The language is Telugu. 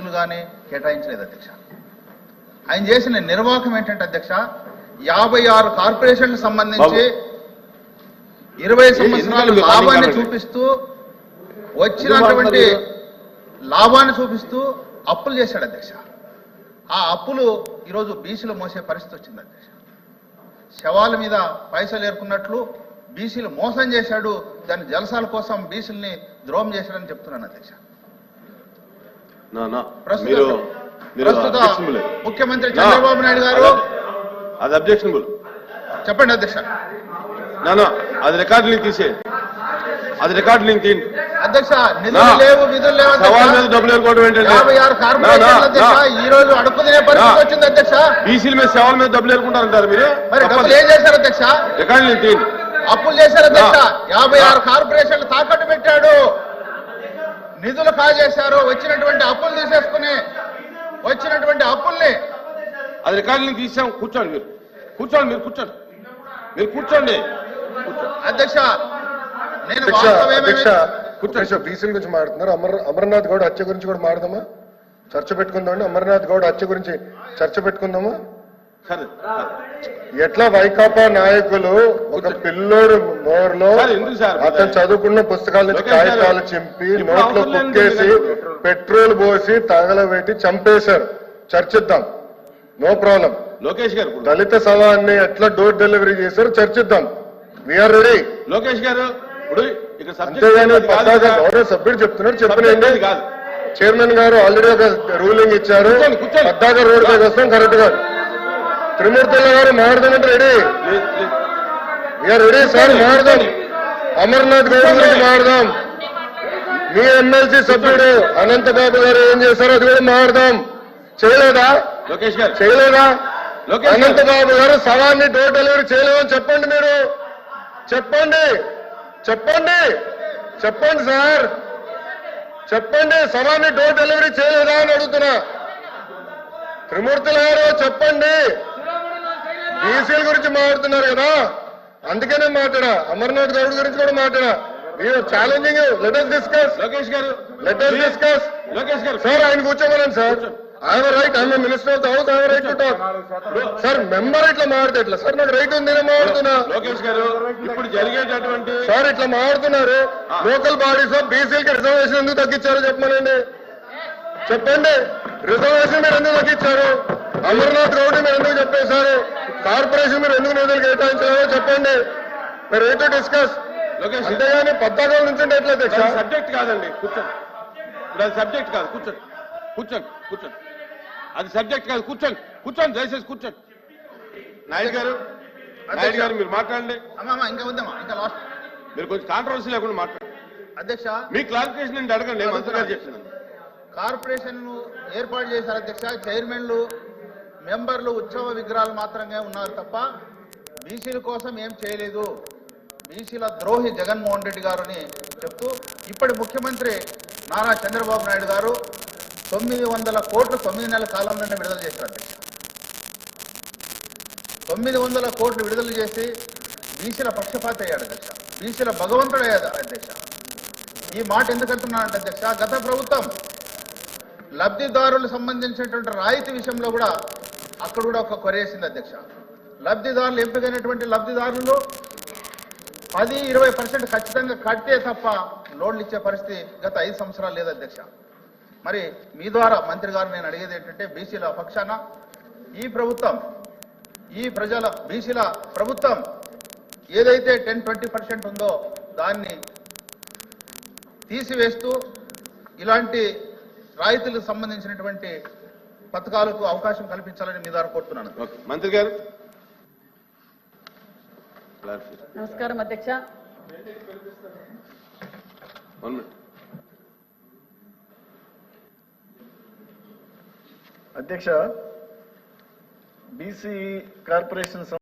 నిధులు కానీ కేటాయించలేదు అధ్యక్ష. ఆయన చేసిన నిర్వాహకం ఏంటంటే అధ్యక్ష 56 కార్పొరేషన్లకు సంబంధించి 20 సంవత్సరాలు లాభాన్ని చూపిస్తూ వచ్చినటువంటి లాభాన్ని చూపిస్తూ అప్పులు చేశాడు అధ్యక్ష. ఆ అప్పులు ఈరోజు బీసీలు మోసే పరిస్థితి వచ్చింది అధ్యక్ష. శవాల మీద పైసలు ఏరుకున్నట్లు బీసీలు మోసం చేశాడు. దాని జలసాల కోసం బీసీలని ద్రోహం చేశాడని చెప్తున్నాను అధ్యక్ష. ప్రస్తుత ముఖ్యమంత్రి చంద్రబాబు నాయుడు గారు అది అబ్జెక్షనబుల్ చెప్పండి అధ్యక్ష. అది రికార్డు లింక్ తీసే అది రికార్డు లింక్ తీయండి అధ్యక్ష. నిధులు లేవు విధులు లేవు డబ్బులు ఏరుకోవడం ఏంటంటే 56 కార్పొరేషన్ల అధ్యక్ష ఈ రోజు అడుక్కునే పరిస్థితి వచ్చింది అధ్యక్ష. బీసీల మీద శవాల మీద డబ్బులు ఏరుకుంటారంటారు మీరు. మరి డబ్బులు ఏం చేశారు అధ్యక్ష? రికార్డు లింక్ తీయండి. అప్పులు చేశారు అధ్యక్ష. 56 కార్పొరేషన్లు తాకట్టు పెట్టాడు, నిధులు కాజేశారు. వచ్చినటువంటి అప్పులు తీసేసుకుని వచ్చినటువంటి అప్పుల్ని అది రికార్డు లింక్ తీసాం. కూర్చోండి మీరు కూర్చోండి మీరు కూర్చోండి మీరు కూర్చోండి అధ్యక్ష. నేను బీసీల గురించి మాట్లాడుతున్నారు. అమర్నాథ్ గౌడ్ హత్య గురించి కూడా మాట్లాడదామా? చర్చ పెట్టుకుందామండి. అమర్నాథ్ గౌడ్ హత్య గురించి చర్చ పెట్టుకుందామా? ఎట్లా వైకాపా నాయకులు ఒక పిల్లోడు నోరులో అతను చదువుకున్న పుస్తకాల నుంచి కాగితాలు చింపి నోట్లో కుక్కేసి పెట్రోల్ పోసి తగలబెట్టి చంపేశారు. చర్చిద్దాం, నో ప్రాబ్లం. లోకేష్ గారు దళిత శవాన్ని ఎట్లా డోర్ డెలివరీ చేశారు చర్చిద్దాం. We are ready. లోకేష్ గారు అంతేగాని గౌరవ సభ్యుడు చెప్తున్నారు చెప్పినండి. చైర్మన్ గారు ఆల్రెడీ ఒక రూలింగ్ ఇచ్చారు. పద్దాక రోడ్ పైకి వస్తాం కరెక్ట్ గా. త్రిమూర్తుల గారు మాట్లాడదామంటే రెడీ. వీఆర్ రెడీ సార్, మాట్లాడదాం. అమర్నాథ్ గౌడ్ గురించి మాట్లాడదాం. మీ ఎమ్మెల్సీ సభ్యుడు అనంతబాబు గారు ఏం చేశారో అది కూడా మాట్లాడదాం. చేయలేదా? లోకేష్ గారు చేయలేదా? అనంతబాబు గారు శవాన్ని డోర్ డెలివరీ చేయలేదని చెప్పండి. మీరు చెప్పండి చెప్పండి చెప్పండి సార్, చెప్పండి. శవాన్ని డోర్ డెలివరీ చేయలేదా అని అడుగుతున్నా. త్రిమూర్తుల గారు చెప్పండి. బీసీల గురించి మాట్లాడుతున్నారు కదా, అందుకనే మాట్లాడా. అమర్నాథ్ గౌడ్ గురించి కూడా మాట్లాడా. Challenging. Let us discuss. Lokesh garu let us discuss. Lokesh garu sir ఆయన కూర్చోమనండి sir. I'm right, I'm minister of the house, I'm right to talk. Sir member ఇట్లా మాట్లాడితే ఎట్లా సార్? నాకు రైట్ ఉంది, నేను మాట్లాడుతున్నా. లోకేష్ గారు ఇప్పుడు జరిగేటటువంటి సార్ ఇట్లా మాట్లాడుతున్నారు. లోకల్ బాడీస్ ఆఫ్ బీసీలకి రిజర్వేషన్ ఎందుకు తగ్గించారో చెప్పమనండి. చెప్పండి. రిజర్వేషన్ మీరు ఎందుకు తగ్గించారు? అమర్నాథ్ గౌడ్ మీరు ఎందుకు చెప్పేశారు? కార్పొరేషన్ మీరు ఎందుకు నిధులు కేటాయించారో చెప్పండి. మీరు రైట్ టు డిస్కస్. అంతేగాని పద్దాకాల నుంచి ఎట్లా సబ్జెక్ట్ కాదండి. కూర్చోండి. ఇప్పుడు అది సబ్జెక్ట్ కాదు. కూర్చోండి కూర్చోండి కూర్చోండి. అది సబ్జెక్ట్ కాదు. కూర్చోండి కూర్చోండి దయచేసి కూర్చోండి. నాయుడు గారు మీరు మాట్లాడండి. ఇంకా ఉందమ్మా, ఇంకా లాస్ట్ మీరు కొంచెం కాంట్రవర్సీ లేకుండా మాట్లాడండి అధ్యక్ష. మీ క్లారిఫికేషన్ నేను అడగండి. మంత్రి గారు చెప్తున్నాను. కార్పొరేషన్ ఏర్పాటు చేశారు అధ్యక్ష. చైర్మన్లు మెంబర్లు ఉత్సవ విగ్రహాలు మాత్రమే ఉన్నారు తప్ప బీసీల కోసం ఏం చేయలేదు. బీసీల ద్రోహి జగన్మోహన్ రెడ్డి గారు అని చెప్తూ ఇప్పటి ముఖ్యమంత్రి నారా చంద్రబాబు నాయుడు గారు 900 కోట్లు 9 నెలల కాలంలోనే విడుదల చేశారు అధ్యక్ష. 900 కోట్లు విడుదల చేసి బీసీల పక్షపాత అయ్యాడు అధ్యక్ష. బీసీల భగవంతుడు అయ్యాడు అధ్యక్ష. ఈ మాట ఎందుకంటున్నానంటే అధ్యక్ష, గత ప్రభుత్వం లబ్ధిదారులకు సంబంధించినటువంటి రాయితీ విషయంలో కూడా అక్కడ కూడా ఒక కొరేసింది అధ్యక్ష. లబ్ధిదారులు ఎంపికైనటువంటి లబ్ధిదారులు 10-20% ఖచ్చితంగా కట్టే తప్ప లోన్లు ఇచ్చే పరిస్థితి గత 5 సంవత్సరాలు లేదు అధ్యక్ష. మరి మీ ద్వారా మంత్రి గారు నేను అడిగేది ఏంటంటే బీసీల పక్షాన ఈ ప్రభుత్వం, ఈ ప్రజల బీసీల ప్రభుత్వం ఏదైతే 10-20% ఉందో దాన్ని తీసివేస్తూ ఇలాంటి రాయితీలకు సంబంధించినటువంటి పథకాలకు అవకాశం కల్పించాలని మీ ద్వారా కోరుతున్నాను. మంత్రి గారు. నమస్కారం అధ్యక్ష. అధ్యక్ష, బీసీ కార్పొరేషన్